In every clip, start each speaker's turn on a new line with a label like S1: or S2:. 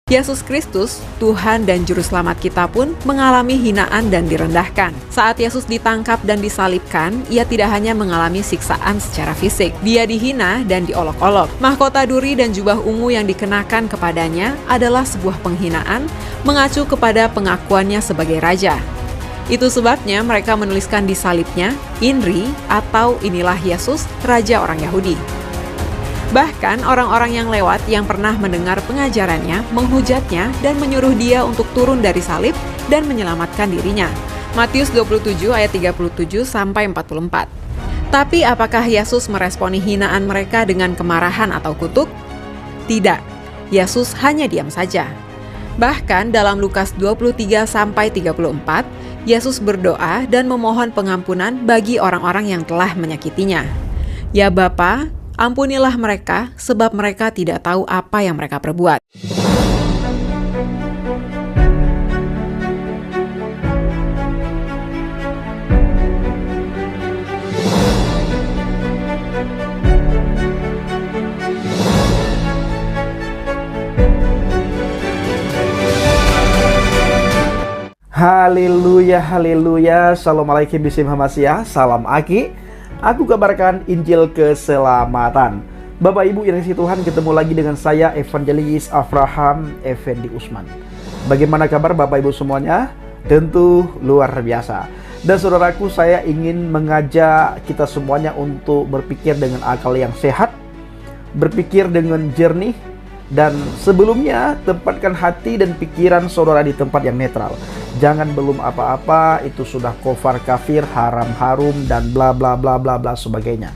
S1: Yesus Kristus, Tuhan dan Juru Selamat kita pun mengalami hinaan dan direndahkan. Saat Yesus ditangkap dan disalibkan, ia tidak hanya mengalami siksaan secara fisik. Dia dihina dan diolok-olok. Mahkota duri dan jubah ungu yang dikenakan kepadanya adalah sebuah penghinaan, mengacu kepada pengakuannya sebagai raja. Itu sebabnya mereka menuliskan di salibnya, INRI atau Inilah Yesus, Raja orang Yahudi. Bahkan orang-orang yang lewat yang pernah mendengar pengajarannya menghujatnya dan menyuruh dia untuk turun dari salib dan menyelamatkan dirinya. Matius 27 ayat 37 sampai 44. Tapi apakah Yesus meresponi hinaan mereka dengan kemarahan atau kutuk? Tidak. Yesus hanya diam saja. Bahkan dalam Lukas 23 sampai 34, Yesus berdoa dan memohon pengampunan bagi orang-orang yang telah menyakitinya. Ya Bapa, ampunilah mereka, sebab mereka tidak tahu apa yang mereka perbuat.
S2: Haleluya, haleluya. Assalamualaikum bismillahirrahmanirrahim. Salam Aki. Aku kabarkan Injil keselamatan. Bapak Ibu yang dikasihi Tuhan, ketemu lagi dengan saya Evangelis Avraham Effendi Usman. Bagaimana kabar Bapak Ibu semuanya? Tentu luar biasa. Dan saudaraku, saya ingin mengajak kita semuanya untuk berpikir dengan akal yang sehat, berpikir dengan jernih, dan sebelumnya tempatkan hati dan pikiran saudara di tempat yang netral. Jangan belum apa-apa, itu sudah kufar, kafir, haram, harum, dan bla bla bla bla bla sebagainya.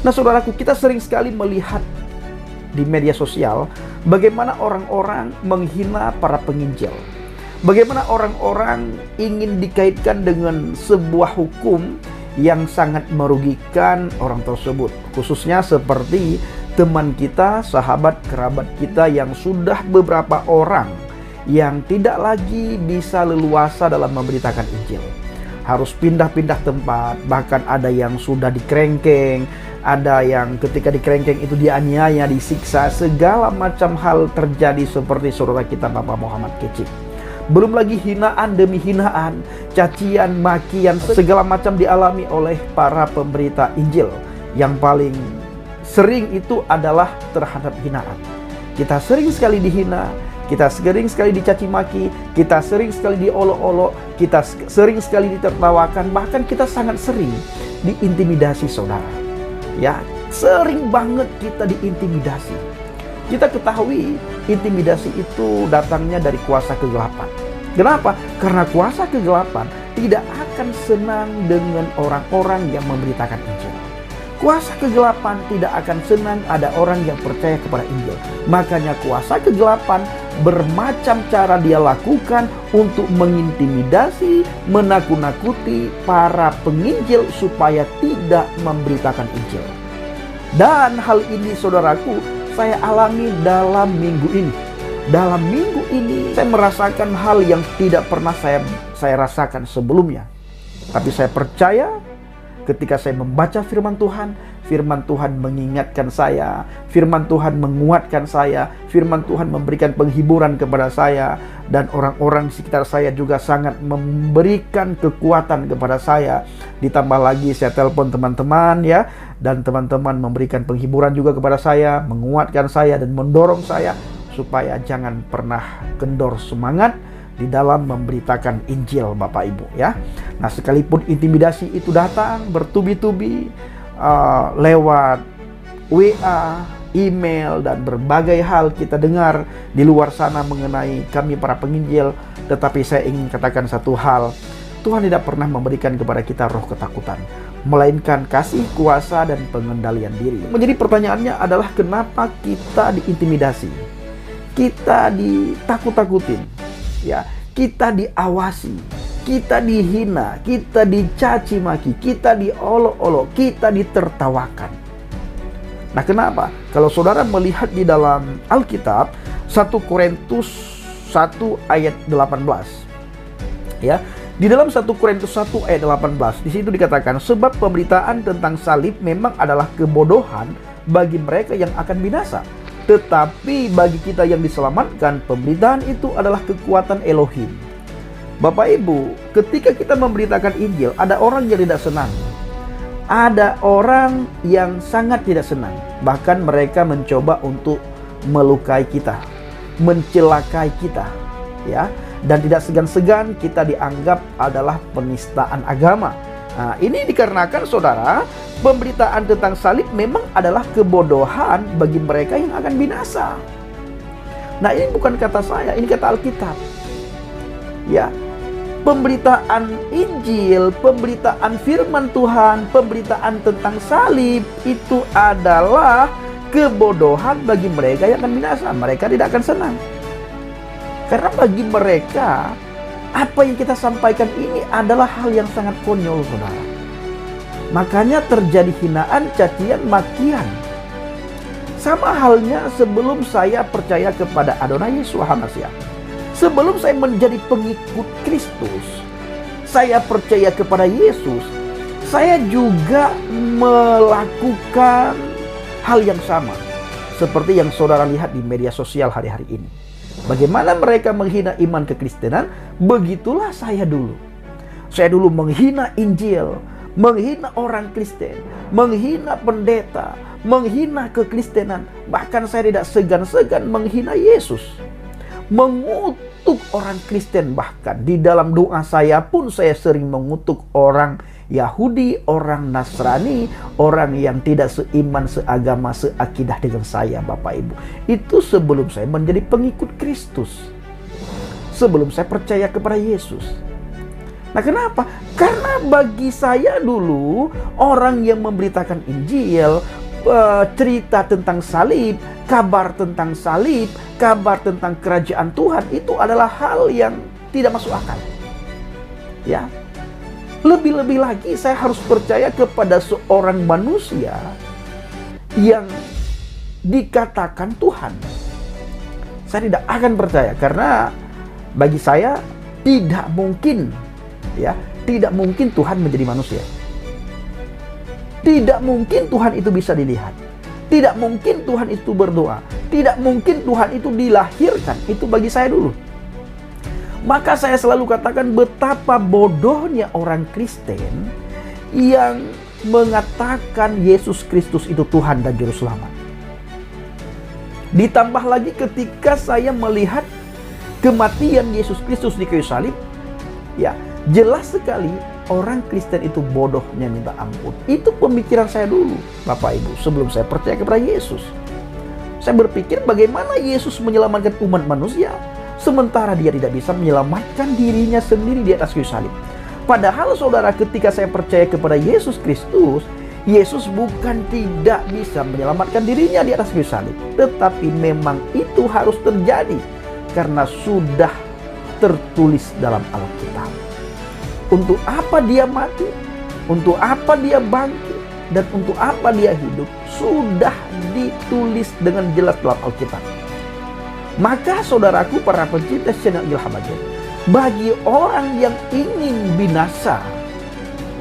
S2: Nah saudaraku, kita sering sekali melihat di media sosial bagaimana orang-orang menghina para penginjil. Bagaimana orang-orang ingin dikaitkan dengan sebuah hukum yang sangat merugikan orang tersebut. Khususnya seperti teman kita, sahabat, kerabat kita yang sudah beberapa orang yang tidak lagi bisa leluasa dalam memberitakan Injil. Harus pindah-pindah tempat, bahkan ada yang sudah dikerengkeng, ada yang ketika dikerengkeng itu dianiaya, disiksa, segala macam hal terjadi seperti saudara kita Bapak Muhammad Kecik. Belum lagi hinaan demi hinaan, cacian, makian, segala macam dialami oleh para pemberita Injil. Yang paling sering itu adalah terhadap hinaan. Kita sering sekali dihina, kita sering sekali dicaci maki, kita sering sekali diolok-olok, kita sering sekali ditertawakan, bahkan kita sangat sering diintimidasi saudara. Ya, sering banget kita diintimidasi. Kita ketahui intimidasi itu datangnya dari kuasa kegelapan. Kenapa? Karena kuasa kegelapan tidak akan senang dengan orang-orang yang memberitakan Injil. Kuasa kegelapan tidak akan senang ada orang yang percaya kepada Injil. Makanya kuasa kegelapan bermacam cara dia lakukan untuk mengintimidasi, menakut-nakuti para penginjil supaya tidak memberitakan Injil. Dan hal ini saudaraku, saya alami dalam minggu ini. Dalam minggu ini saya merasakan hal yang tidak pernah saya rasakan sebelumnya. Tapi saya percaya ketika saya membaca firman Tuhan mengingatkan saya, firman Tuhan menguatkan saya, firman Tuhan memberikan penghiburan kepada saya, dan orang-orang di sekitar saya juga sangat memberikan kekuatan kepada saya. Ditambah lagi saya telepon teman-teman ya, dan teman-teman memberikan penghiburan juga kepada saya, menguatkan saya dan mendorong saya supaya jangan pernah kendor semangat di dalam memberitakan Injil Bapak Ibu ya. Nah sekalipun intimidasi itu datang bertubi-tubi lewat WA, email, dan berbagai hal kita dengar di luar sana mengenai kami para penginjil, tetapi saya ingin katakan satu hal, Tuhan tidak pernah memberikan kepada kita roh ketakutan, melainkan kasih, kuasa, dan pengendalian diri. Menjadi pertanyaannya adalah kenapa kita diintimidasi, kita ditakut-takutin, ya, kita diawasi, kita dihina, kita dicaci maki, kita diolok-olok, kita ditertawakan. Nah kenapa? Kalau saudara melihat di dalam Alkitab 1 Korintus 1 ayat 18 ya, di dalam 1 Korintus 1 ayat 18 di situ dikatakan, sebab pemberitaan tentang salib memang adalah kebodohan bagi mereka yang akan binasa, Tetapi bagi kita yang diselamatkan, pemberitaan itu adalah kekuatan Elohim. Bapak Ibu, ketika kita memberitakan Injil, ada orang yang tidak senang. Ada orang yang sangat tidak senang. Bahkan mereka mencoba untuk melukai kita, mencelakai kita, ya. Dan tidak segan-segan kita dianggap adalah penistaan agama. Nah, ini dikarenakan saudara, pemberitaan tentang salib memang adalah kebodohan bagi mereka yang akan binasa. Nah, ini bukan kata saya, ini kata Alkitab. Ya, pemberitaan Injil, pemberitaan firman Tuhan, pemberitaan tentang salib itu adalah kebodohan bagi mereka yang akan binasa. Mereka tidak akan senang. Karena bagi mereka, apa yang kita sampaikan ini adalah hal yang sangat konyol, saudara. Makanya terjadi hinaan, cacian, makian. Sama halnya sebelum saya percaya kepada Adonai Yesus HaMashiach. Sebelum saya menjadi pengikut Kristus, saya percaya kepada Yesus, saya juga melakukan hal yang sama. Seperti yang saudara lihat di media sosial hari-hari ini. Bagaimana mereka menghina iman kekristenan, begitulah saya dulu. Saya dulu menghina Injil, menghina orang Kristen, menghina pendeta, menghina kekristenan. Bahkan saya tidak segan-segan menghina Yesus. Mengutuk orang Kristen, bahkan di dalam doa saya pun saya sering mengutuk orang Yahudi, orang Nasrani, orang yang tidak seiman, seagama, seakidah dengan saya, Bapak Ibu. Itu sebelum saya menjadi pengikut Kristus. Sebelum saya percaya kepada Yesus. Nah, kenapa? Karena bagi saya dulu, orang yang memberitakan Injil, cerita tentang salib, kabar tentang salib, kabar tentang kerajaan Tuhan, itu adalah hal yang tidak masuk akal. Ya. Lebih-lebih lagi saya harus percaya kepada seorang manusia yang dikatakan Tuhan. Saya tidak akan percaya karena bagi saya tidak mungkin, ya, tidak mungkin Tuhan menjadi manusia. Tidak mungkin Tuhan itu bisa dilihat. Tidak mungkin Tuhan itu berdoa. Tidak mungkin Tuhan itu dilahirkan. Itu bagi saya dulu. Maka saya selalu katakan betapa bodohnya orang Kristen yang mengatakan Yesus Kristus itu Tuhan dan Juru Selamat. Ditambah lagi ketika saya melihat kematian Yesus Kristus di kayu salib, ya jelas sekali orang Kristen itu bodohnya minta ampun. Itu pemikiran saya dulu, Bapak Ibu, sebelum saya percaya kepada Yesus. Saya berpikir bagaimana Yesus menyelamatkan umat manusia, sementara dia tidak bisa menyelamatkan dirinya sendiri di atas kayu salib. Padahal saudara, ketika saya percaya kepada Yesus Kristus, Yesus bukan tidak bisa menyelamatkan dirinya di atas kayu salib. Tetapi memang itu harus terjadi karena sudah tertulis dalam Alkitab. Untuk apa dia mati? Untuk apa dia bangkit? Dan untuk apa dia hidup? Sudah ditulis dengan jelas dalam Alkitab. Maka saudaraku, para pencinta channel Ilham Ajaib, bagi orang yang ingin binasa,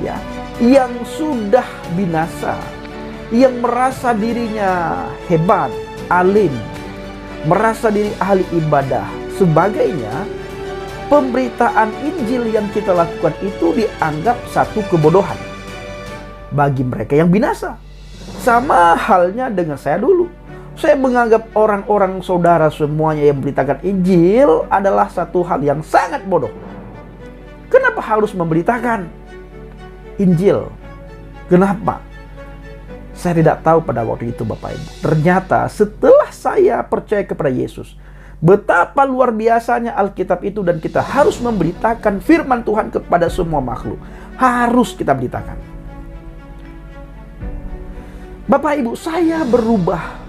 S2: ya, yang sudah binasa, yang merasa dirinya hebat, alim, merasa diri ahli ibadah, sebagainya, pemberitaan Injil yang kita lakukan itu dianggap satu kebodohan bagi mereka yang binasa. Sama halnya dengan saya dulu. Saya menganggap orang-orang saudara semuanya yang memberitakan Injil adalah satu hal yang sangat bodoh. Kenapa harus memberitakan Injil? Kenapa? Saya tidak tahu pada waktu itu, Bapak Ibu. Ternyata setelah saya percaya kepada Yesus, betapa luar biasanya Alkitab itu, dan kita harus memberitakan firman Tuhan kepada semua makhluk. Harus kita beritakan. Bapak Ibu, saya berubah.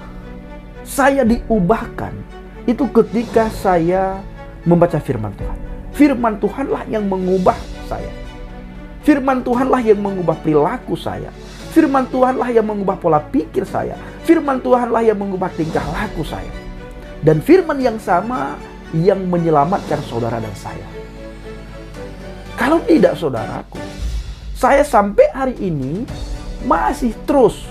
S2: Saya diubahkan itu ketika saya membaca firman Tuhan. Firman Tuhanlah yang mengubah saya. Firman Tuhanlah yang mengubah perilaku saya. Firman Tuhanlah yang mengubah pola pikir saya. Firman Tuhanlah yang mengubah tingkah laku saya. Dan firman yang sama yang menyelamatkan saudara dan saya. Kalau tidak, saudaraku, saya sampai hari ini masih terus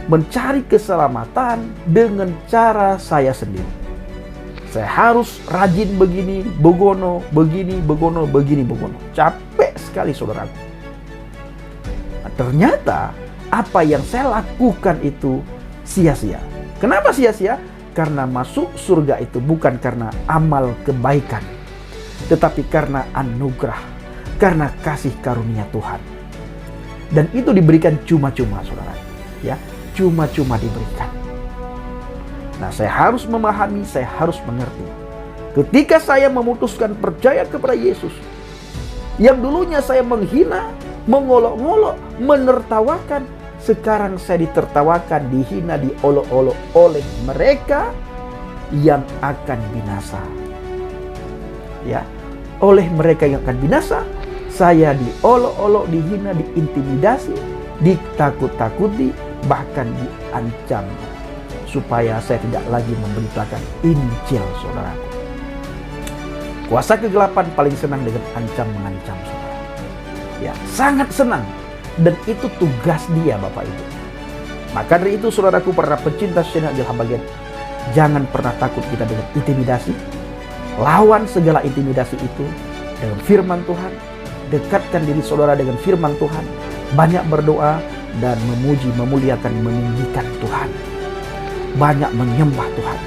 S2: mencari keselamatan dengan cara saya sendiri. Saya harus rajin begini, begono, begini, begono, begini, begono. Capek sekali saudaraku. Nah, ternyata apa yang saya lakukan itu sia-sia. Kenapa sia-sia? Karena masuk surga itu bukan karena amal kebaikan, tetapi karena anugerah, karena kasih karunia Tuhan. Dan itu diberikan cuma-cuma, saudara. Ya, cuma-cuma diberikan. Nah, saya harus memahami, saya harus mengerti. Ketika saya memutuskan percaya kepada Yesus, yang dulunya saya menghina, mengolok-ngolok, menertawakan, sekarang saya ditertawakan, dihina, diolok-olok oleh mereka yang akan binasa. Ya, oleh mereka yang akan binasa, saya diolok-olok, dihina, diintimidasi, ditakut-takuti, bahkan diancam supaya saya tidak lagi memberitakan Injil, saudaraku. Kuasa kegelapan paling senang dengan ancam-mengancam, saudara. Ya, sangat senang. Dan itu tugas dia, Bapak Ibu. Maka dari itu, saudaraku, para pecinta channel Injil Habaget, jangan pernah takut kita dengan intimidasi. Lawan segala intimidasi itu dengan firman Tuhan. Dekatkan diri saudara dengan firman Tuhan. Banyak berdoa dan memuji, memuliakan, meninggikan Tuhan. Banyak menyembah Tuhan.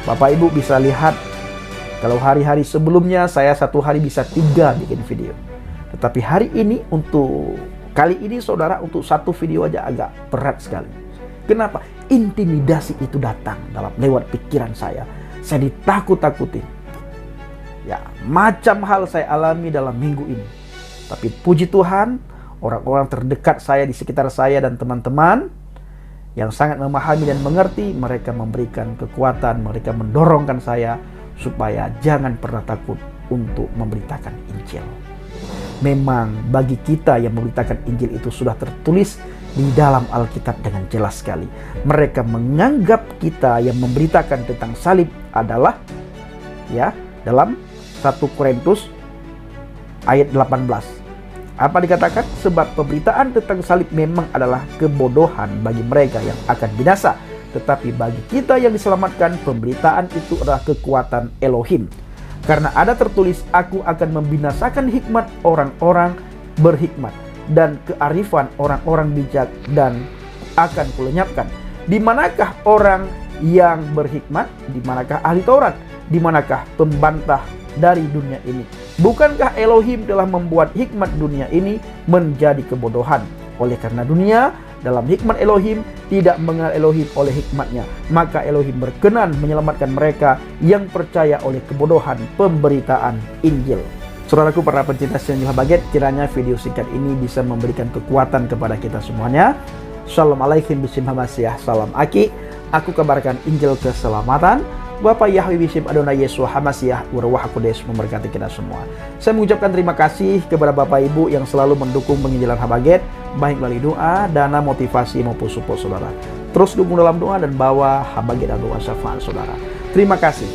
S2: Bapak Ibu bisa lihat, kalau hari-hari sebelumnya saya satu hari bisa 3 bikin video. Tetapi hari ini, untuk kali ini saudara, untuk satu video aja agak berat sekali. Kenapa? Intimidasi itu datang lewat pikiran saya. Saya ditakut-takutin. Ya, macam hal saya alami dalam minggu ini. Tapi puji Tuhan, orang-orang terdekat saya di sekitar saya dan teman-teman yang sangat memahami dan mengerti, mereka memberikan kekuatan, mereka mendorongkan saya supaya jangan pernah takut untuk memberitakan Injil. Memang bagi kita yang memberitakan Injil itu sudah tertulis di dalam Alkitab dengan jelas sekali. Mereka menganggap kita yang memberitakan tentang salib adalah, ya, dalam 1 Korintus ayat 18. Apa dikatakan? Sebab pemberitaan tentang salib memang adalah kebodohan bagi mereka yang akan binasa. Tetapi bagi kita yang diselamatkan, pemberitaan itu adalah kekuatan Elohim. Karena ada tertulis, aku akan membinasakan hikmat orang-orang berhikmat dan kearifan orang-orang bijak, dan akan kulenyapkan. Di manakah orang yang berhikmat? Di manakah ahli Taurat? Di manakah pembantah dari dunia ini? Bukankah Elohim telah membuat hikmat dunia ini menjadi kebodohan? Oleh karena dunia dalam hikmat Elohim tidak mengenal Elohim oleh hikmatnya, maka Elohim berkenan menyelamatkan mereka yang percaya oleh kebodohan pemberitaan Injil. Saudaraku, para pencinta channel Injil Habaget, kiranya video singkat ini bisa memberikan kekuatan kepada kita semuanya. Shalom alaikum bisim hamasyah, salam aki. Aku kabarkan Injil keselamatan. Bapa Yahweh bisim Adonai Yeshua Hamasyah Warwah Kodes memberkati kita semua. Saya mengucapkan terima kasih kepada Bapak Ibu yang selalu mendukung penginjilan Habaget, baik melalui doa, dana, motivasi maupun support saudara. Terus dukung dalam doa dan bawa Habaget dan doa syafaat saudara. Terima kasih.